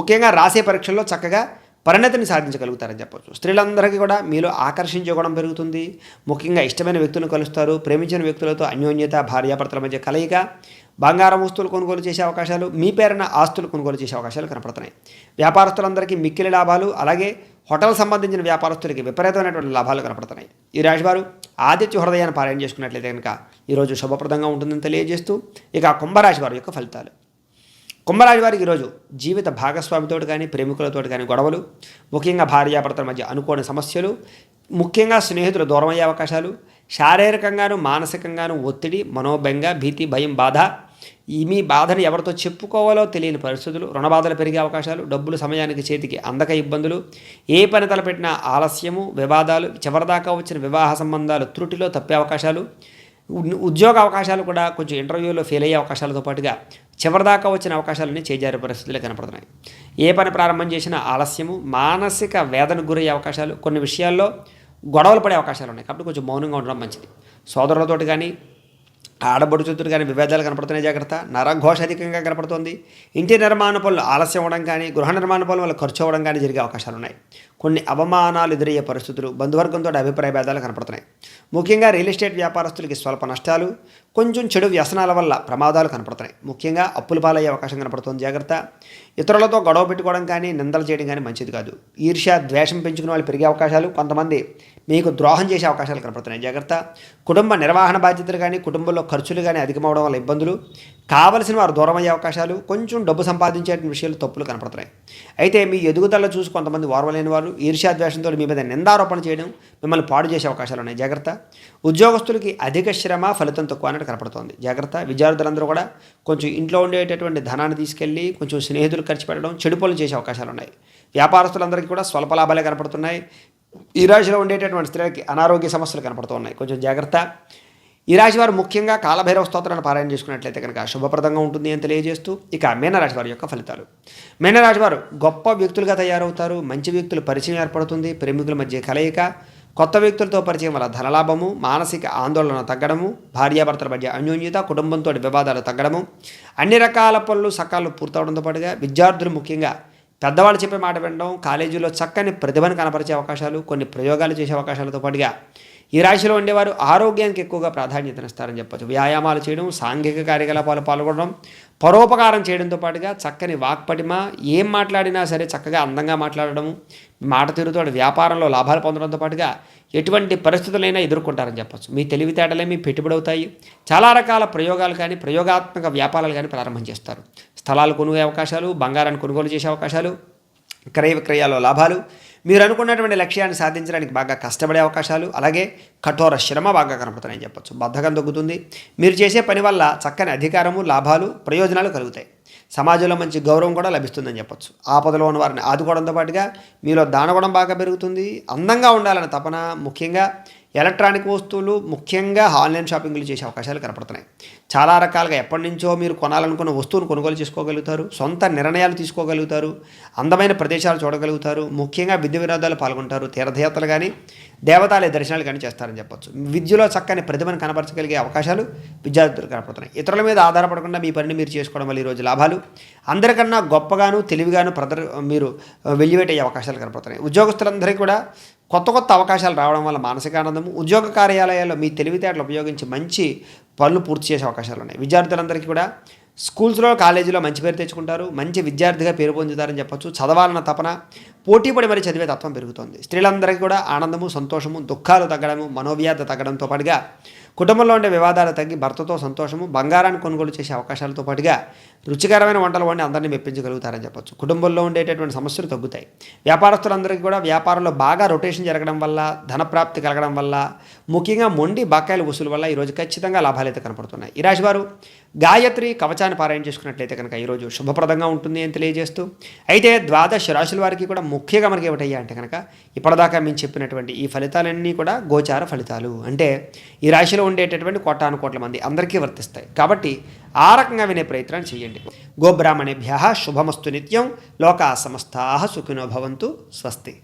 ముఖ్యంగా రాసే పరీక్షల్లో చక్కగా పరిణతిని సాధించగలుగుతారని చెప్పొచ్చు. స్త్రీలందరికీ కూడా మీలో ఆకర్షించే గుణం పెరుగుతుంది. ముఖ్యంగా ఇష్టమైన వ్యక్తులను కలుస్తారు, ప్రేమించిన వ్యక్తులతో అన్యోన్యత, భార్యాభర్తల మధ్య కలయిక, బంగారం వస్తువులు కొనుగోలు చేసే అవకాశాలు, మీ పేరున ఆస్తులు కొనుగోలు చేసే అవకాశాలు కనపడుతున్నాయి. వ్యాపారస్తులందరికీ మిక్కిలి లాభాలు, అలాగే హోటల్ సంబంధించిన వ్యాపారస్తులకి విపరీతమైనటువంటి లాభాలు కనపడుతున్నాయి. ఈ రాశివారు ఆదిత్య హృదయాన్ని పారాయణ చేసుకున్నట్లయితే కనుక ఈరోజు శుభప్రదంగా ఉంటుందని తెలియజేస్తూ ఇక కుంభరాశి వారి యొక్క ఫలితాలు. కుంభరాశి వారికి ఈరోజు జీవిత భాగస్వామితో కానీ, ప్రేమికులతో కానీ గొడవలు, ముఖ్యంగా భార్యాభర్తల మధ్య అనుకోని సమస్యలు, ముఖ్యంగా స్నేహితులు దూరమయ్యే అవకాశాలు, శారీరకంగాను మానసికంగాను ఒత్తిడి, మనోభంగ, భీతి, భయం, బాధ, మీ బాధను ఎవరితో చెప్పుకోవాలో తెలియని పరిస్థితులు, రుణ బాధలు పెరిగే అవకాశాలు, డబ్బులు సమయానికి చేతికి అందక ఇబ్బందులు, ఏ పని తలపెట్టినా ఆలస్యము, వివాదాలు, చివరిదాకా వచ్చిన వివాహ సంబంధాలు త్రుటిలో తప్పే అవకాశాలు, ఉద్యోగ అవకాశాలు కూడా కొంచెం ఇంటర్వ్యూలో ఫెయిల్ అయ్యే అవకాశాలతో పాటుగా చివరిదాకా వచ్చిన అవకాశాలన్నీ చేజారే పరిస్థితులే కనపడుతున్నాయి. ఏ పని ప్రారంభం చేసినా ఆలస్యము, మానసిక వేదనకు గురయ్యే అవకాశాలు, కొన్ని విషయాల్లో గొడవలు పడే అవకాశాలు ఉన్నాయి. కాబట్టి కొంచెం మౌనంగా ఉండడం మంచిది. సోదరులతోటి కానీ ఆడబడుచుతులు కానీ విభేదాలు కనపడుతున్నాయి, జాగ్రత్త. నరఘోష అధికంగా కనపడుతోంది. ఇంటి నిర్మాణ పనులు ఆలస్యం అవ్వడం కానీ, గృహ నిర్మాణ పనుల వల్ల ఖర్చు అవ్వడం కానీ జరిగే అవకాశాలు ఉన్నాయి. కొన్ని అవమానాలు ఎదురయ్యే పరిస్థితులు, బంధువర్గంతో అభిప్రాయ భేదాలు కనపడుతున్నాయి. ముఖ్యంగా రియల్ ఎస్టేట్ వ్యాపారస్తులకి స్వల్ప నష్టాలు, కొంచెం చెడు వ్యసనాల వల్ల ప్రమాదాలు కనపడుతున్నాయి. ముఖ్యంగా అప్పుల పాలయ్యే అవకాశం కనపడుతుంది, జాగ్రత్త. ఇతరులతో గొడవ పెట్టుకోవడం కానీ, నిందలు చేయడం కానీ మంచిది కాదు. ఈర్ష్య, ద్వేషం పెంచుకునే వాళ్ళు పెరిగే అవకాశాలు, కొంతమంది మీకు ద్రోహం చేసే అవకాశాలు కనపడుతున్నాయి, జాగ్రత్త. కుటుంబ నిర్వహణ బాధ్యతలు కానీ, కుటుంబంలో ఖర్చులు కానీ అధికమవడం వల్ల ఇబ్బందులు, కావలసిన వారు దూరం అయ్యే అవకాశాలు, కొంచెం డబ్బు సంపాదించే విషయాలు తప్పులు కనపడుతున్నాయి. అయితే మీ ఎదుగుదల చూసి కొంతమంది ఓర్వలేని వారు ఈర్ష్యాద్వేషంతో మీ మీద నిందారోపణ చేయడం, మిమ్మల్ని పాడు చేసే అవకాశాలు ఉన్నాయి, జాగ్రత్త. ఉద్యోగస్తులకి అధిక శ్రమ, ఫలితం తక్కువ అన్నట్టు కనపడుతోంది, జాగ్రత్త. విద్యార్థులందరూ కూడా కొంచెం ఇంట్లో ఉండేటటువంటి ధనాన్ని తీసుకెళ్ళి కొంచెం స్నేహితులు ఖర్చు పెట్టడం, చెడు పనులు చేసే అవకాశాలు ఉన్నాయి. వ్యాపారస్తులందరికీ కూడా స్వల్ప లాభాలే కనపడుతున్నాయి. ఈ రాశిలో ఉండేటటువంటి స్త్రీలకి అనారోగ్య సమస్యలు కనపడుతూ ఉన్నాయి, కొంచెం జాగ్రత్త. ఈ రాశి వారు ముఖ్యంగా కాలభైరవ స్తోత్రాన్ని పారాయణ చేసుకున్నట్లయితే కనుక శుభప్రదంగా ఉంటుంది అని తెలియజేస్తూ, ఇక మీనరాశి వారి యొక్క ఫలితాలు. మీనరాశి వారు గొప్ప వ్యక్తులుగా తయారవుతారు. మంచి వ్యక్తుల పరిచయం ఏర్పడుతుంది. ప్రేమికుల మధ్య కలయిక, కొత్త వ్యక్తులతో పరిచయం వల్ల ధనలాభము, మానసిక ఆందోళన తగ్గడము, భార్యాభర్తల మధ్య అన్యోన్యత, కుటుంబంతో వివాదాలు తగ్గడము, అన్ని రకాల పనులు సకాలంలో పూర్తవడంతో పాటుగా విద్యార్థులు ముఖ్యంగా పెద్దవాళ్ళు చెప్పే మాట వినడం, కాలేజీలో చక్కని ప్రతిభను కనపరిచే అవకాశాలు, కొన్ని ప్రయోగాలు చేసే అవకాశాలతో పాటుగా ఈ రాశిలో ఉండేవారు ఆరోగ్యానికి ఎక్కువగా ప్రాధాన్యతనిస్తారని చెప్పచ్చు. వ్యాయామాలు చేయడం, సాంఘిక కార్యకలాపాలు పాల్గొనడం, పరోపకారం చేయడంతో పాటుగా చక్కని వాక్పటిమ, ఏం మాట్లాడినా సరే చక్కగా అందంగా మాట్లాడడం, మాట తీరుతో వ్యాపారంలో లాభాలు పొందడంతో పాటుగా ఎటువంటి పరిస్థితులైనా ఎదుర్కొంటారని చెప్పచ్చు. మీ తెలివితేటలే మీ పెట్టుబడి అవుతాయి. చాలా రకాల ప్రయోగాలు కానీ, ప్రయోగాత్మక వ్యాపారాలు కానీ ప్రారంభం చేస్తారు. స్థలాలు కొనుగోలు అవకాశాలు, బంగారాన్ని కొనుగోలు చేసే అవకాశాలు, క్రయ విక్రయాల్లో లాభాలు, మీరు అనుకున్నటువంటి లక్ష్యాన్ని సాధించడానికి బాగా కష్టపడే అవకాశాలు, అలాగే కఠోర శ్రమ బాగా కనపడుతున్నాయని చెప్పచ్చు. బద్ధకం తగ్గుతుంది. మీరు చేసే పని వల్ల చక్కని అధికారము, లాభాలు, ప్రయోజనాలు కలుగుతాయి. సమాజంలో మంచి గౌరవం కూడా లభిస్తుందని చెప్పచ్చు. ఆపదలో ఉన్న వారిని ఆదుకోవడంతో పాటుగా మీలో దానగుణం బాగా పెరుగుతుంది. అందంగా ఉండాలనే తపన, ముఖ్యంగా ఎలక్ట్రానిక్ వస్తువులు, ముఖ్యంగా ఆన్లైన్ షాపింగ్లు చేసే అవకాశాలు కనపడుతున్నాయి. చాలా రకాలుగా ఎప్పటి నుంచో మీరు కొనాలనుకున్న వస్తువును కొనుగోలు చేసుకోగలుగుతారు. సొంత నిర్ణయాలు తీసుకోగలుగుతారు. అందమైన ప్రదేశాలు చూడగలుగుతారు. ముఖ్యంగా విద్య వినోదాలు పాల్గొంటారు. తీర్థయాత్రలు కానీ, దేవతాలయ దర్శనాలు కానీ చేస్తారని చెప్పచ్చు. విద్యలో చక్కని ప్రతిభను కనపరచగలిగే అవకాశాలు విద్యార్థులు కనపడుతున్నాయి. ఇతరుల మీద ఆధారపడకుండా మీ పనిని మీరు చేసుకోవడం వల్ల ఈరోజు లాభాలు, అందరికన్నా గొప్పగాను తెలివిగాను మీరు వెల్లివేటయ్యే అవకాశాలు కనపడుతున్నాయి. ఉద్యోగస్తులందరికీ కూడా కొత్త కొత్త అవకాశాలు రావడం వల్ల మానసిక ఆనందము, ఉద్యోగ కార్యాలయాల్లో మీ తెలివితేటలు ఉపయోగించి మంచి పనులు పూర్తి చేసే అవకాశాలు ఉన్నాయి. విద్యార్థులందరికీ కూడా స్కూల్స్లో, కాలేజీలో మంచి పేరు తెచ్చుకుంటారు. మంచి విద్యార్థిగా పేరు పొందుతారని చెప్పచ్చు. చదవాలన్న తపన, పోటీపడి మరి చదివే తత్వం పెరుగుతుంది. స్త్రీలందరికీ కూడా ఆనందము, సంతోషము, దుఃఖాలు తగ్గడము, మనోవ్యాధి తగ్గడంతో పాటుగా కుటుంబంలో ఉండే వివాదాలు తగ్గి భర్తతో సంతోషము, బంగారాన్ని కొనుగోలు చేసే అవకాశాలతో పాటుగా రుచికరమైన వంటలు వండి అందరినీ మెప్పించగలుగుతారని చెప్పచ్చు. కుటుంబంలో ఉండేటటువంటి సమస్యలు తగ్గుతాయి. వ్యాపారస్తులందరికీ కూడా వ్యాపారంలో బాగా రొటేషన్ జరగడం వల్ల, ధనప్రాప్తి కలగడం వల్ల, ముఖ్యంగా మొండి బకాయిల వసూలు వల్ల ఈరోజు ఖచ్చితంగా లాభాలు అయితే కనపడుతున్నాయి. ఈ రాశి వారు గాయత్రి కవచాన్ని పారాయణ చేసుకున్నట్లయితే కనుక ఈరోజు శుభప్రదంగా ఉంటుంది అని తెలియజేస్తూ, అయితే ద్వాదశ రాశుల వారికి కూడా ముఖ్యంగా మనకి ఏమిటయ్యా అంటే కనుక ఇప్పటిదాకా మేము చెప్పినటువంటి ఈ ఫలితాలన్నీ కూడా గోచార ఫలితాలు. అంటే ఈ రాశిలో ఉండేటటువంటి కోటాను కోట్ల మంది అందరికీ వర్తిస్తాయి. కాబట్టి ఆ రకంగా వినే ప్రయత్నం చేయండి. గోబ్రాహ్మణేభ్యః శుభమస్తు నిత్యం. లోకా సమస్తాః సుఖినో భవంతు. స్వస్తి.